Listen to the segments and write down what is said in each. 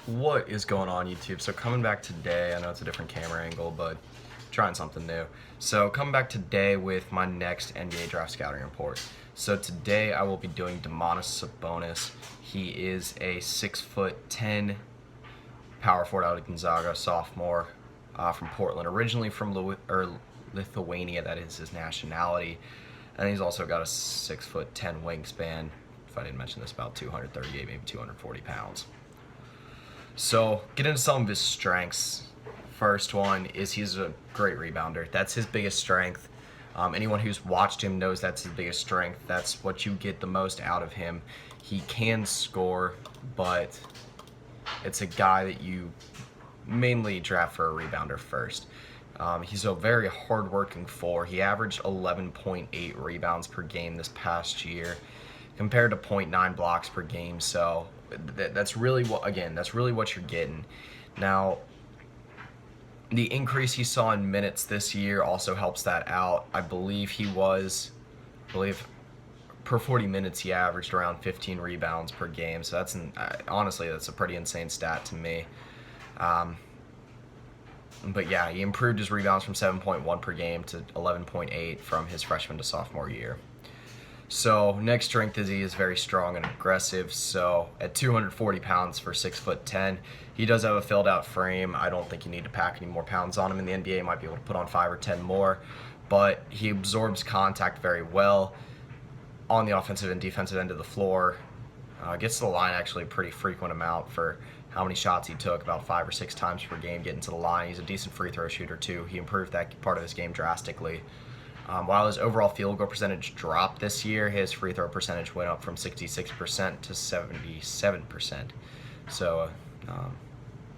What is going on, YouTube? So coming back today, I know it's a different camera angle, but trying something new. So coming back today with my next NBA draft scouting report. So today I will be doing Domantas Sabonis. He is a 6'10" power forward out of Gonzaga, sophomore from Portland, originally from Lithuania. That is his nationality, and he's also got a 6'10" wingspan. If I didn't mention this, about 238, maybe 240 pounds. So, get into some of his strengths. First one is he's a great rebounder. That's his biggest strength. Anyone who's watched him knows that's his biggest strength. That's what you get the most out of him. He can score, but it's a guy that you mainly draft for a rebounder first. He's a very hard-working four. He averaged 11.8 rebounds per game this past year, compared to 0.9 blocks per game. So that's really what you're getting. Now, the increase he saw in minutes this year also helps that out. I believe per 40 minutes he averaged around 15 rebounds per game. So honestly, that's a pretty insane stat to me. But yeah, he improved his rebounds from 7.1 per game to 11.8 from his freshman to sophomore year. So next strength is he is very strong and aggressive. So at 240 pounds for 6'10", he does have a filled out frame. I don't think you need to pack any more pounds on him in the NBA. He might be able to put on 5 or 10 more, but he absorbs contact very well on the offensive and defensive end of the floor. Gets to the line actually a pretty frequent amount for how many shots he took, about 5 or 6 times per game getting to the line. He's a decent free throw shooter too. He improved that part of his game drastically. While his overall field goal percentage dropped this year, his free throw percentage went up from 66% to 77%. So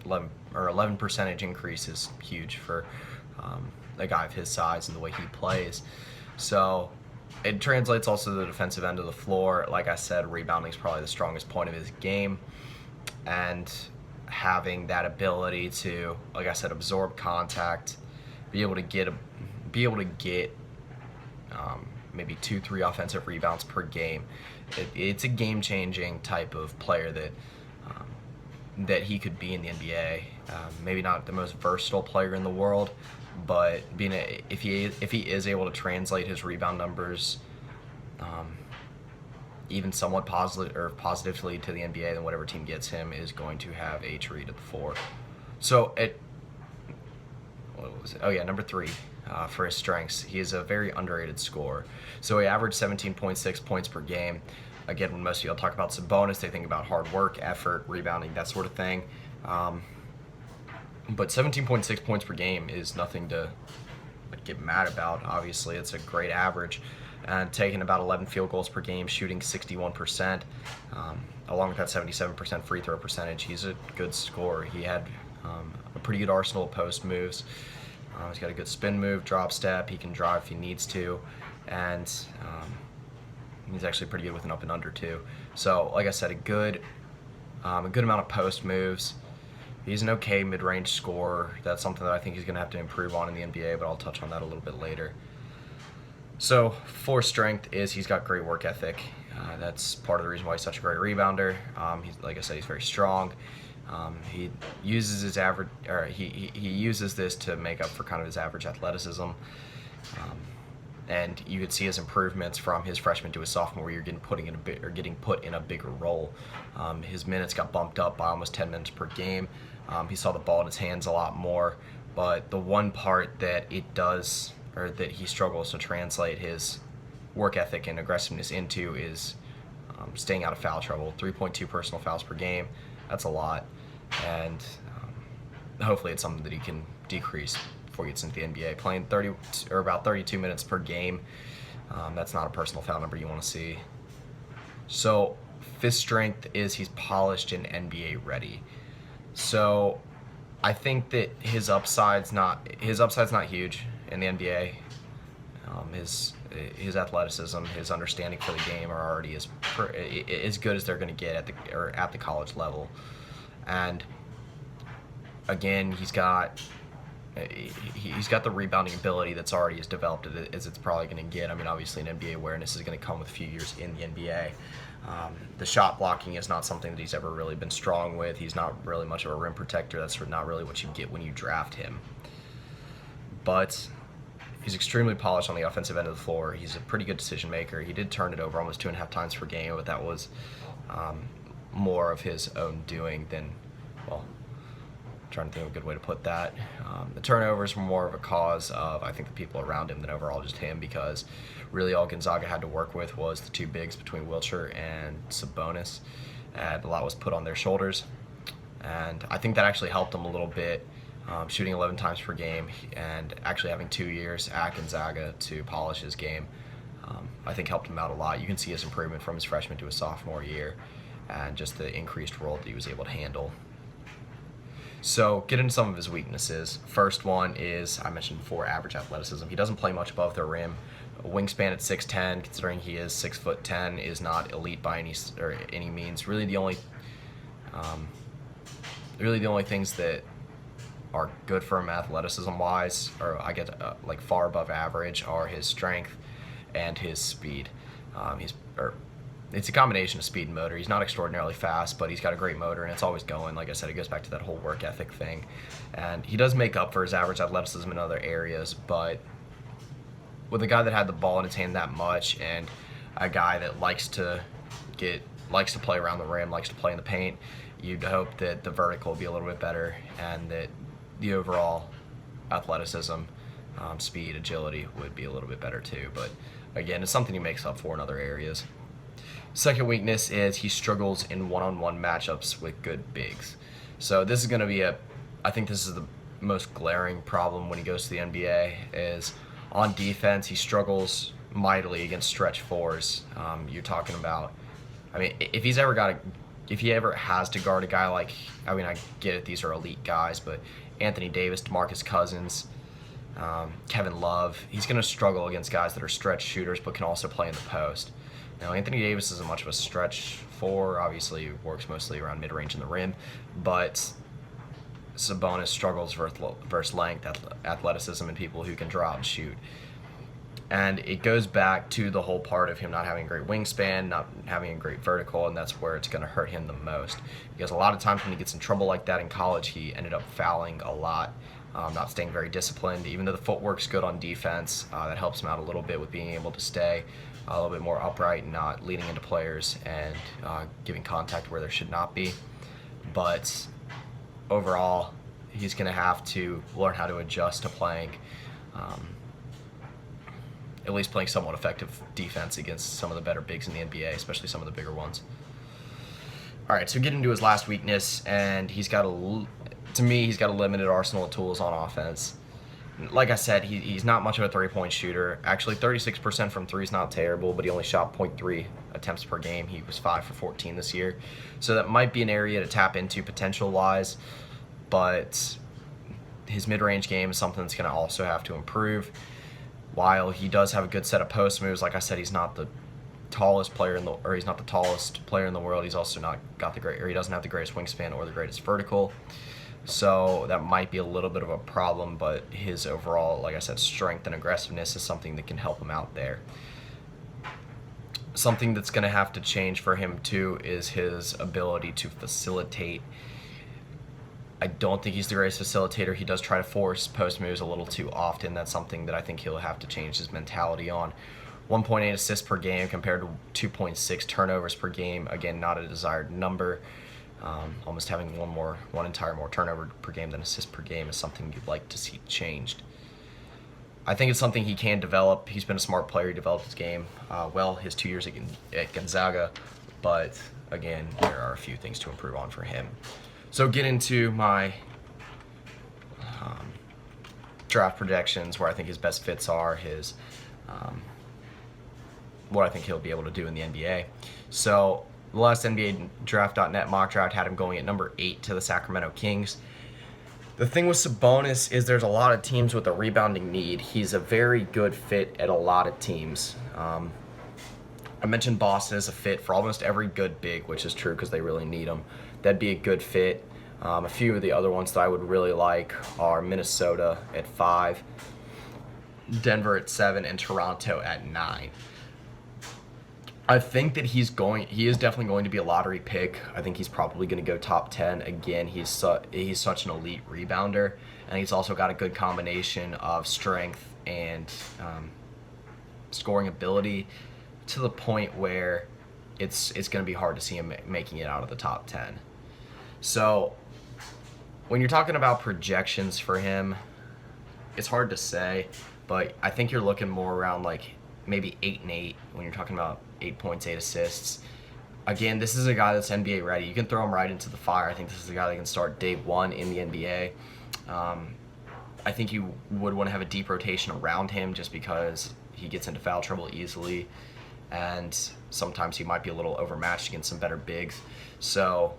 11 percentage increase is huge for a guy of his size and the way he plays. So it translates also to the defensive end of the floor. Like I said, rebounding is probably the strongest point of his game, and having that ability to, like I said, absorb contact, be able to get maybe 2-3 offensive rebounds per game. It's a game-changing type of player that he could be in the NBA. Maybe not the most versatile player in the world, but if he is able to translate his rebound numbers even somewhat positively to the NBA, then whatever team gets him is going to have a treat at the 4. So number 3. For his strengths, he is a very underrated scorer. So he averaged 17.6 points per game. Again, when most people talk about Sabonis, they think about hard work, effort, rebounding, that sort of thing. But 17.6 points per game is nothing to get mad about. Obviously, it's a great average. And taking about 11 field goals per game, shooting 61%, along with that 77% free throw percentage, he's a good scorer. He had a pretty good arsenal of post moves. He's got a good spin move, drop step. He can drive if he needs to, and he's actually pretty good with an up and under too. So, like I said, a good amount of post moves. He's an okay mid-range scorer. That's something that I think he's going to have to improve on in the NBA, but I'll touch on that a little bit later. So, for strength is he's got great work ethic. That's part of the reason why he's such a great rebounder. Like I said, he's very strong. He uses his he uses this to make up for kind of his average athleticism, and you could see his improvements from his freshman to his sophomore where you're getting put in a bigger role. His minutes got bumped up by almost 10 minutes per game. He saw the ball in his hands a lot more, but the one part that that he struggles to translate his work ethic and aggressiveness into is staying out of foul trouble. 3.2 personal fouls per game. That's a lot, and hopefully it's something that he can decrease before he gets into the NBA. Playing about 32 minutes per game, that's not a personal foul number you want to see. So, fifth strength is he's polished and NBA ready. So, I think that his upside's not huge in the NBA. His athleticism, his understanding for the game are already as good as they're going to get at the college level. And again, he's got He's got the rebounding ability that's already as developed as it's probably going to get. I mean, obviously, an NBA awareness is going to come with a few years in the NBA. The shot blocking is not something that he's ever really been strong with. He's not really much of a rim protector. That's not really what you get when you draft him. But he's extremely polished on the offensive end of the floor. He's a pretty good decision maker. He did turn it over almost 2.5 times per game, but that was more of his own doing than, well, trying to think of a good way to put that. The turnovers were more of a cause of, I think, the people around him than overall just him, because really all Gonzaga had to work with was the two bigs between Wiltshire and Sabonis, and a lot was put on their shoulders. And I think that actually helped him a little bit, shooting 11 times per game and actually having 2 years at Gonzaga to polish his game. I think helped him out a lot. You can see his improvement from his freshman to his sophomore year and just the increased role that he was able to handle. So get into some of his weaknesses. First one is, I mentioned before, average athleticism. He doesn't play much above the rim. A wingspan at 6'10", considering he is 6'10", is not elite by any means. Really the only things that are good for him athleticism-wise, or I get like far above average, are his strength and his speed. It's a combination of speed and motor. He's not extraordinarily fast, but he's got a great motor, and it's always going. Like I said, it goes back to that whole work ethic thing. And he does make up for his average athleticism in other areas, but with a guy that had the ball in his hand that much, and a guy that likes to play around the rim, likes to play in the paint, you'd hope that the vertical would be a little bit better, and that the overall athleticism, speed, agility would be a little bit better too. But again, it's something he makes up for in other areas. Second weakness is he struggles in one-on-one matchups with good bigs. So this is going to be I think this is the most glaring problem when he goes to the NBA, is on defense he struggles mightily against stretch fours. You're talking about, I mean, if he ever has to guard a guy like, I mean, I get it, these are elite guys, but Anthony Davis, DeMarcus Cousins, Kevin Love, he's going to struggle against guys that are stretch shooters but can also play in the post. Now, Anthony Davis isn't much of a stretch four. Obviously, works mostly around mid-range and the rim, but Sabonis struggles versus length, athleticism, and people who can draw and shoot. And it goes back to the whole part of him not having a great wingspan, not having a great vertical, and that's where it's going to hurt him the most. Because a lot of times when he gets in trouble like that in college, he ended up fouling a lot, not staying very disciplined. Even though the footwork's good on defense, that helps him out a little bit with being able to stay a little bit more upright and not leading into players and giving contact where there should not be. But overall, he's going to have to learn how to adjust to playing, at least playing somewhat effective defense against some of the better bigs in the NBA, especially some of the bigger ones. All right, so get into his last weakness, and he's got a limited arsenal of tools on offense. Like I said, he's not much of a three-point shooter. Actually, 36% from three is not terrible, but he only shot 0.3 attempts per game. He was 5 for 14 this year. So that might be an area to tap into potential-wise, but his mid-range game is something that's going to also have to improve. While he does have a good set of post moves, like I said, he's not the tallest player he's not the tallest player in the world. He's also not got he doesn't have the greatest wingspan or the greatest vertical. So that might be a little bit of a problem, but his overall, like I said, strength and aggressiveness is something that can help him out there. Something that's going to have to change for him too is his ability to facilitate. I don't think he's the greatest facilitator. He does try to force post moves a little too often. That's something that I think he'll have to change his mentality on. 1.8 assists per game compared to 2.6 turnovers per game. Again, not a desired number. Almost having one entire more turnover per game than assist per game is something you'd like to see changed. I think it's something he can develop. He's been a smart player. He developed his game his 2 years at Gonzaga, but again, there are a few things to improve on for him. So get into my draft projections, where I think his best fits are, what I think he'll be able to do in the NBA. So the last NBA Draft.net mock draft had him going at number 8 to the Sacramento Kings. The thing with Sabonis is there's a lot of teams with a rebounding need. He's a very good fit at a lot of teams. I mentioned Boston as a fit for almost every good big, which is true because they really need him. That'd be a good fit. A few of the other ones that I would really like are Minnesota at 5, Denver at 7, and Toronto at 9. I think that he is definitely going to be a lottery pick. I think he's probably going to go top 10. Again, he's such an elite rebounder, and he's also got a good combination of strength and scoring ability to the point where it's going to be hard to see him making it out of the top 10. So when you're talking about projections for him, it's hard to say, but I think you're looking more around like maybe 8 and 8 when you're talking about 8 points, 8 assists. Again, this is a guy that's NBA ready. You can throw him right into the fire. I think this is a guy that can start day one in the NBA. I think you would want to have a deep rotation around him just because he gets into foul trouble easily, and sometimes he might be a little overmatched against some better bigs. So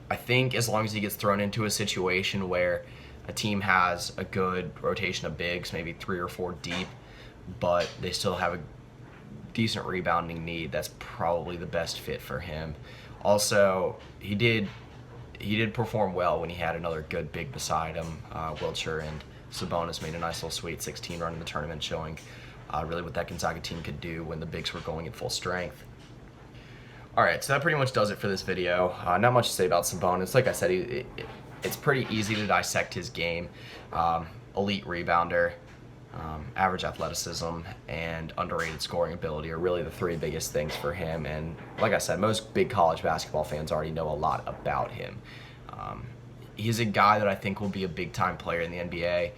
I think as long as he gets thrown into a situation where a team has a good rotation of bigs, maybe 3 or 4 deep, but they still have a decent rebounding need, that's probably the best fit for him. Also, he did perform well when he had another good big beside him. Wiltshire and Sabonis made a nice little Sweet 16 run in the tournament, showing really what that Gonzaga team could do when the bigs were going at full strength. Alright, so that pretty much does it for this video. Not much to say about Sabonis. Like I said, it's pretty easy to dissect his game. Elite rebounder, average athleticism, and underrated scoring ability are really the 3 biggest things for him. And like I said, most big college basketball fans already know a lot about him. He's a guy that I think will be a big-time player in the NBA.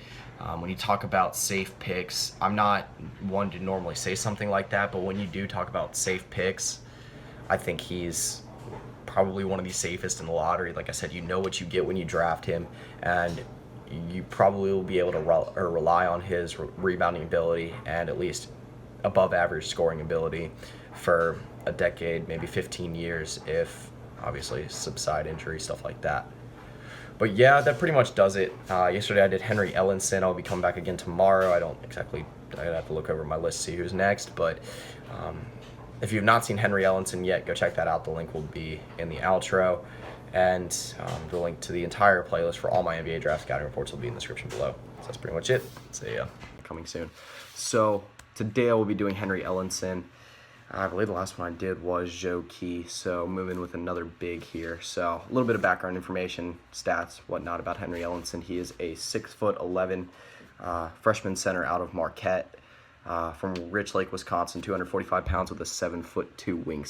When you talk about safe picks, I'm not one to normally say something like that, but when you do talk about safe picks, I think he's probably one of the safest in the lottery. Like I said, you know what you get when you draft him, and you probably will be able to rely on his rebounding ability and at least above average scoring ability for a decade, maybe 15 years, if obviously subside injury, stuff like that. But yeah, that pretty much does it. Yesterday I did Henry Ellenson. I'll be coming back again tomorrow. I'd have to look over my list to see who's next, but if you've not seen Henry Ellenson yet, go check that out. The link will be in the outro. And the link to the entire playlist for all my NBA draft scouting reports will be in the description below. So that's pretty much it. See ya. Coming soon. So today I will be doing Henry Ellenson. I believe the last one I did was Joe Key. So moving with another big here. So a little bit of background information, stats, whatnot about Henry Ellenson. He is a 6'11" freshman center out of Marquette, from Rich Lake, Wisconsin, 245 pounds with a 7'2" wingspan.